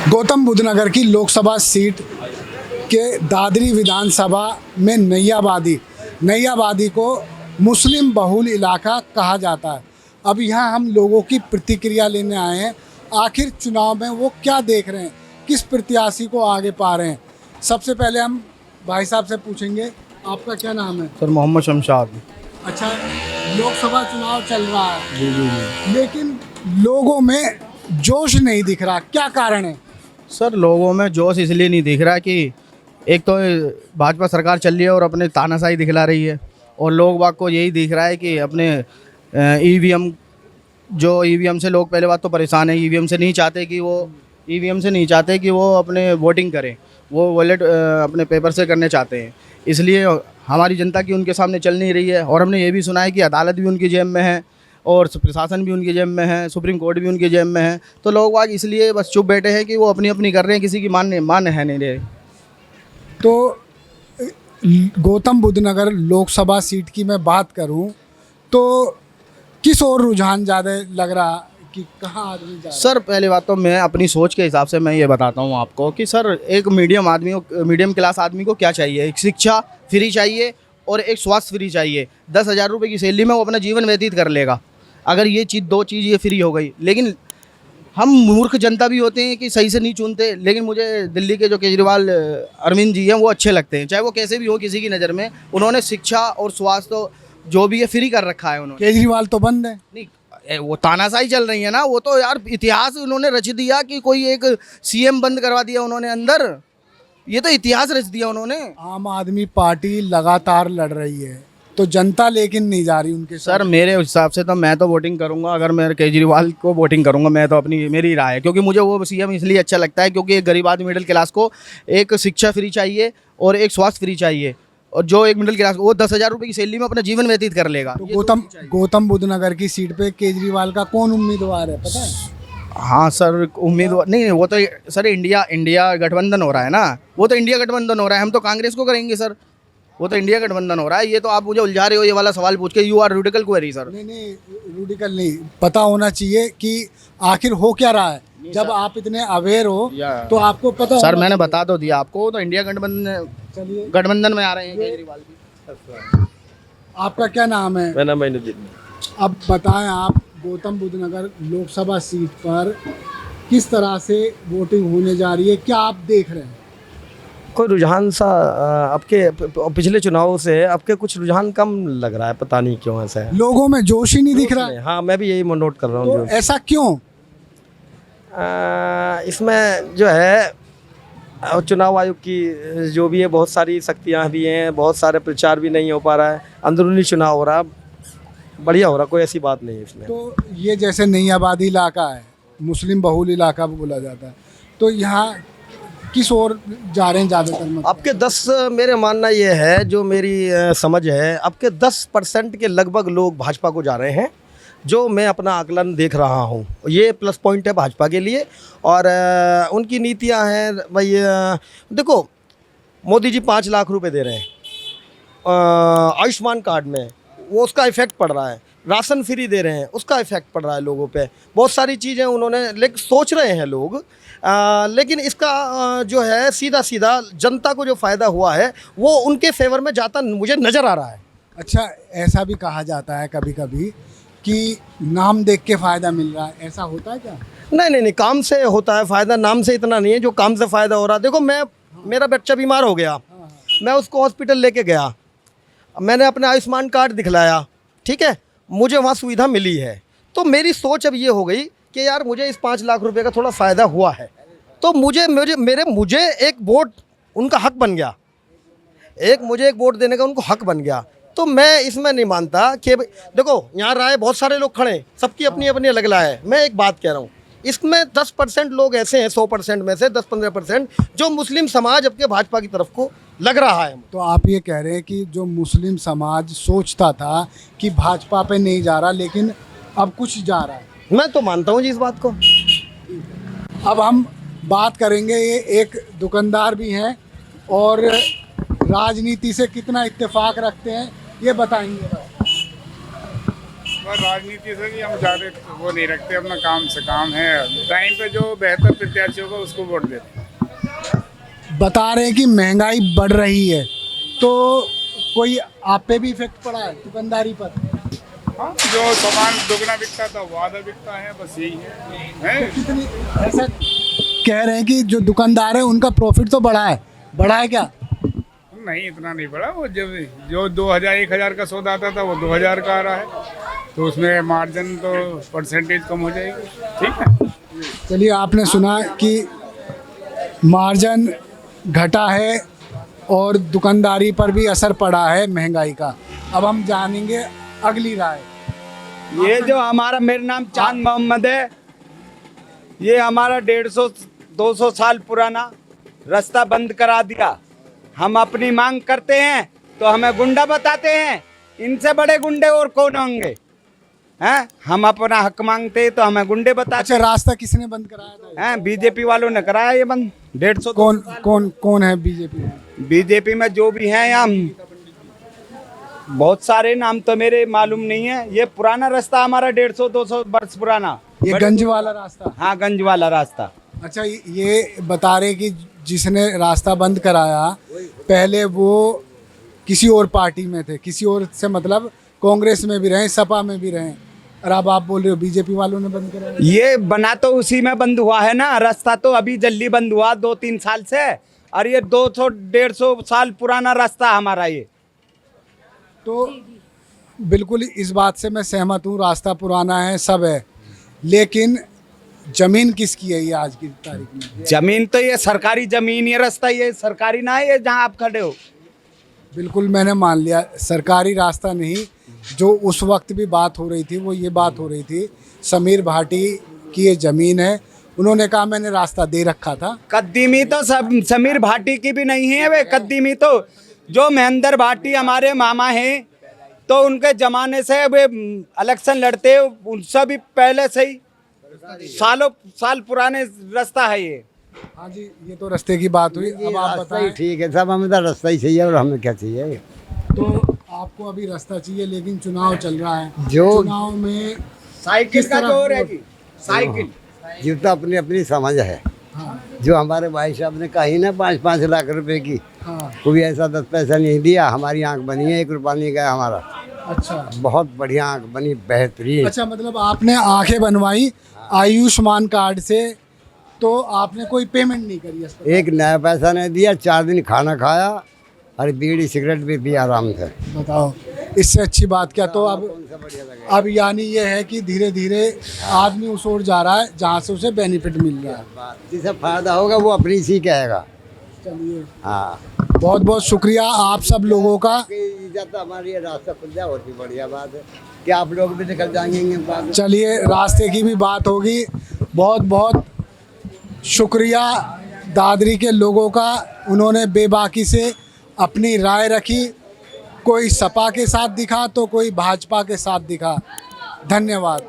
गौतम बुद्ध नगर की लोकसभा सीट के दादरी विधानसभा में नैयाबादी को मुस्लिम बहुल इलाका कहा जाता है। अब यहाँ हम लोगों की प्रतिक्रिया लेने आए हैं, आखिर चुनाव में वो क्या देख रहे हैं, किस प्रत्याशी को आगे पा रहे हैं। सबसे पहले हम भाई साहब से पूछेंगे, आपका क्या नाम है? सर मोहम्मद शमशाद। अच्छा, लोकसभा चुनाव चल रहा है जी जी जी। लेकिन लोगों में जोश नहीं दिख रहा, क्या कारण है? सर लोगों में जोश इसलिए नहीं दिख रहा कि एक तो भाजपा सरकार चल रही है और अपने तानाशाही दिखला रही है, और लोग बाग को यही दिख रहा है कि अपने ईवीएम से लोग पहले बात तो परेशान है। ईवीएम से नहीं चाहते कि वो अपने वोटिंग करें, वो वॉलेट अपने पेपर से करने चाहते हैं। इसलिए हमारी जनता की उनके सामने चल नहीं रही है। और हमने ये भी सुना है कि अदालत भी उनकी जेब में है और प्रशासन भी उनकी जेब में है, सुप्रीम कोर्ट भी उनकी जेब में है। तो लोग बाग इसलिए बस चुप बैठे हैं कि वो अपनी अपनी कर रहे हैं, किसी की मान है नहीं रहे। तो गौतम बुद्ध नगर लोकसभा सीट की मैं बात करूं तो किस ओर रुझान ज़्यादा लग रहा कि कहाँ आदमी जा रहा है? सर पहली बात तो मैं अपनी सोच के हिसाब से मैं ये बताता हूँ आपको कि सर एक मीडियम क्लास आदमी को क्या चाहिए? एक शिक्षा फ्री चाहिए और एक स्वास्थ्य फ्री चाहिए। 10,000 रुपये की सैलरी में वो अपना जीवन व्यतीत कर लेगा अगर ये दो चीज़ ये फ्री हो गई। लेकिन हम मूर्ख जनता भी होते हैं कि सही से नहीं चुनते। लेकिन मुझे दिल्ली के जो केजरीवाल अरविंद जी हैं वो अच्छे लगते हैं, चाहे वो कैसे भी हो किसी की नज़र में। उन्होंने शिक्षा और स्वास्थ्य जो भी है फ्री कर रखा है उन्होंने। केजरीवाल तो बंद है। नहीं, वो तानाशाही चल रही है ना, वो तो यार इतिहास उन्होंने रच दिया कि कोई एक सीएम बंद करवा दिया उन्होंने अंदर, ये तो इतिहास रच दिया उन्होंने। आम आदमी पार्टी लगातार लड़ रही है तो जनता लेकिन नहीं जा रही उनके साथ। सर मेरे हिसाब से तो मैं तो वोटिंग करूंगा, अगर मैं केजरीवाल को वोटिंग करूंगा मैं तो मेरी राय है, क्योंकि मुझे वो सीएम इसलिए अच्छा लगता है क्योंकि एक गरीब आदमी मिडिल क्लास को एक शिक्षा फ्री चाहिए और एक स्वास्थ्य फ्री चाहिए, और जो एक मिडिल क्लास वो 10,000 रुपये की सैलरी में अपना जीवन व्यतीत कर लेगा। तो गौतम बुद्ध नगर की सीट पे केजरीवाल का कौन उम्मीदवार है पता है? हाँ सर उम्मीदवार नहीं, वो तो सर इंडिया गठबंधन हो रहा है ना, वो तो इंडिया गठबंधन हो रहा है। हम तो कांग्रेस को करेंगे सर, वो तो इंडिया गठबंधन हो रहा है। ये तो आप मुझे उलझा रहे हो ये वाला सवाल पूछ के, यू आर रूडिकल क्वेरी सर। नहीं रूडिकल नहीं, पता होना चाहिए कि आखिर हो क्या रहा है। जब आप इतने अवेयर हो तो आपको पता सर मैंने बता तो दिया आपको, तो इंडिया गठबंधन में आ रहे हैं केजरीवाल भी। आपका क्या नाम है? मेरा नाम मैनुद्दीन। अब बताएं आप गौतम बुद्ध नगर लोकसभा सीट पर किस तरह से वोटिंग होने जा रही है, क्या आप देख रहे हैं? कोई रुझान सा आपके पिछले चुनाव से आपके कुछ रुझान कम लग रहा है, पता नहीं क्यों ऐसा है। लोगों में जोश ही नहीं दिख रहा है। हाँ मैं भी यही नोट कर रहा हूँ। तो ऐसा क्यों? इसमें जो है चुनाव आयोग की जो भी है बहुत सारी शक्तियाँ भी हैं, बहुत सारे प्रचार भी नहीं हो पा रहा है, अंदरूनी चुनाव हो रहा, बढ़िया हो रहा, कोई ऐसी बात नहीं है इसमें। तो ये जैसे नैयाबादी इलाका है, मुस्लिम बहुल इलाका बोला जाता है, तो यहाँ किस ओर जा रहे हैं ज़्यादातर मतलब? आपके 10 मेरे मानना ये है, जो मेरी समझ है, आपके 10% के लगभग लोग भाजपा को जा रहे हैं, जो मैं अपना आकलन देख रहा हूँ। ये प्लस पॉइंट है भाजपा के लिए। और उनकी नीतियाँ हैं भाई, देखो मोदी जी 5 लाख रुपए दे रहे हैं आयुष्मान कार्ड में, वो उसका इफ़ेक्ट पड़ रहा है। राशन फ्री दे रहे हैं, उसका इफ़ेक्ट पड़ रहा है लोगों पे। बहुत सारी चीज़ें उन्होंने सोच रहे हैं लोग, लेकिन इसका जो है सीधा जनता को जो फ़ायदा हुआ है वो उनके फेवर में जाता मुझे नज़र आ रहा है। अच्छा, ऐसा भी कहा जाता है कभी कभी कि नाम देख के फ़ायदा मिल रहा है, ऐसा होता है क्या? नहीं, काम से होता है फ़ायदा, नाम से इतना नहीं है जो काम से फ़ायदा हो रहा है। देखो मेरा बच्चा बीमार हो गया, मैं उसको हॉस्पिटल लेके गया, मैंने अपना आयुष्मान कार्ड दिखलाया, ठीक है, मुझे वहाँ सुविधा मिली है। तो मेरी सोच अब ये हो गई कि यार मुझे इस 5 लाख रुपए का थोड़ा फ़ायदा हुआ है, तो मुझे एक वोट उनका हक बन गया, मुझे एक वोट देने का उनको हक बन गया। तो मैं इसमें नहीं मानता कि देखो यहाँ राय बहुत सारे लोग खड़े हैं, सबकी अपनी अपनी अलग राय है। मैं एक बात कह रहा हूँ, इसमें 10% लोग ऐसे हैं, 100% में से 10-15% जो मुस्लिम समाज अब के भाजपा की तरफ को लग रहा है। तो आप ये कह रहे हैं कि जो मुस्लिम समाज सोचता था कि भाजपा पे नहीं जा रहा, लेकिन अब कुछ जा रहा है। मैं तो मानता हूँ जी इस बात को। अब हम बात करेंगे, ये एक दुकानदार भी हैं और राजनीति से कितना इत्तेफाक रखते हैं ये बताएंगे। पर राजनीति से भी हम ज़्यादा वो नहीं रखते, अपना काम से काम है, टाइम पे जो बेहतर प्रत्याशी होगा उसको वोट देते हैं। बता रहे हैं कि महंगाई बढ़ रही है, तो कोई आप पे भी इफेक्ट पड़ा है दुकानदारी पर? हाँ, जो सामान दुगना बिकता था वो आधा बिकता है, बस यही है। कितनी ऐसा कह रहे हैं कि जो दुकानदार है उनका प्रॉफिट तो बढ़ा है क्या? नहीं, इतना नहीं बढ़ा। वो जब जो 2000 1000 का सौदा आता था वो 2000 का आ रहा है, तो उसमें मार्जिन तो परसेंटेज कम हो जाएगी। ठीक है, चलिए, आपने सुना कि मार्जिन घटा है और दुकानदारी पर भी असर पड़ा है महंगाई का। अब हम जानेंगे अगली राय। ये जो हमारा, मेरा नाम चांद मोहम्मद है, ये हमारा 150-200 साल पुराना रास्ता बंद करा दिया। हम अपनी मांग करते हैं तो हमें गुंडा बताते हैं, इनसे बड़े गुंडे और कौन होंगे? हैं, हम अपना हक मांगते हैं तो हमें गुंडे बताते अच्छा, रास्ता किसने बंद कराया था? हैं। बीजेपी वालों ने कराया ये बंद। 150 कौन है बीजेपी? बीजेपी में जो भी हैं यहाँ, बहुत सारे नाम तो मेरे मालूम नहीं है। ये पुराना रास्ता हमारा 150-200 वर्ष पुराना, ये गंज वाला रास्ता? हाँ, गंज वाला रास्ता। अच्छा, ये बता रहे कि जिसने रास्ता बंद कराया पहले वो किसी और पार्टी में थे, किसी और से मतलब कांग्रेस में भी रहे, सपा में भी रहे, और अब आप बोल रहे हो बीजेपी वालों ने बंद कराया? ये बना तो उसी में बंद हुआ है ना, रास्ता तो अभी जल्दी बंद हुआ 2-3 साल से, और ये 200-150 साल पुराना रास्ता हमारा ये। तो बिल्कुल इस बात से मैं सहमत हूँ, रास्ता पुराना है, सब है, लेकिन जमीन किसकी है ये आज की तारीख में? जमीन तो ये सरकारी जमीन, ये रास्ता ये सरकारी ना है, ये जहाँ आप खड़े हो। बिल्कुल मैंने मान लिया, सरकारी रास्ता नहीं। जो उस वक्त भी बात हो रही थी वो ये बात हो रही थी, समीर भाटी की ये ज़मीन है, उन्होंने कहा मैंने रास्ता दे रखा था। कद्दीमी तो सब समीर भाटी की भी नहीं है वे, कद्दीमी तो जो महेंद्र भाटी हमारे मामा हैं, तो उनके ज़माने से वे इलेक्शन लड़ते, उनसे भी पहले से ही सालों साल पुराने रास्ता है ये। हाँ जी, ये तो रास्ते की बात हुई। अब आप बताएं, ठीक है, सब हमें तो रास्ता ही चाहिए और हमें क्या चाहिए? तो आपको अभी रास्ता चाहिए, लेकिन चुनाव चल रहा है, जो चुनाव में साइकिल किस का तरह जोर है जी, साइकिल। जो तो अपनी अपनी समझ है। हाँ जो हमारे भाई साहब ने कही ना 5-5 लाख रुपए की, हाँ, कोई ऐसा 10 पैसा नहीं दिया, हमारी आंख बनी है, 1 रुपया नहीं गया हमारा। अच्छा बहुत बढ़िया आंख बनी, बेहतरीन। अच्छा, मतलब आपने आंखें बनवाई आयुष्मान कार्ड से, तो आपने कोई पेमेंट नहीं करी अस्पताल? एक नया पैसा नहीं दिया, 4 दिन खाना खाया और बीड़ी सिगरेट भी पिया आराम से। बताओ, इससे अच्छी बात क्या? तो अब यानी ये है कि धीरे धीरे आदमी उस ओर जा रहा है जहाँ से उसे बेनिफिट मिल रहा है। जिसे फायदा होगा वो अपनी सी कहेगा। चलिए, हाँ, बहुत बहुत शुक्रिया आप सब लोगों का। इज्जत हमारी ये रास्ता खुल जाए और भी बढ़िया बात है कि आप लोग भी निकल जाएंगे। चलिए, रास्ते की भी बात होगी। बहुत बहुत शुक्रिया दादरी के लोगों का, उन्होंने बेबाकी से अपनी राय रखी। कोई सपा के साथ दिखा तो कोई भाजपा के साथ दिखा। धन्यवाद।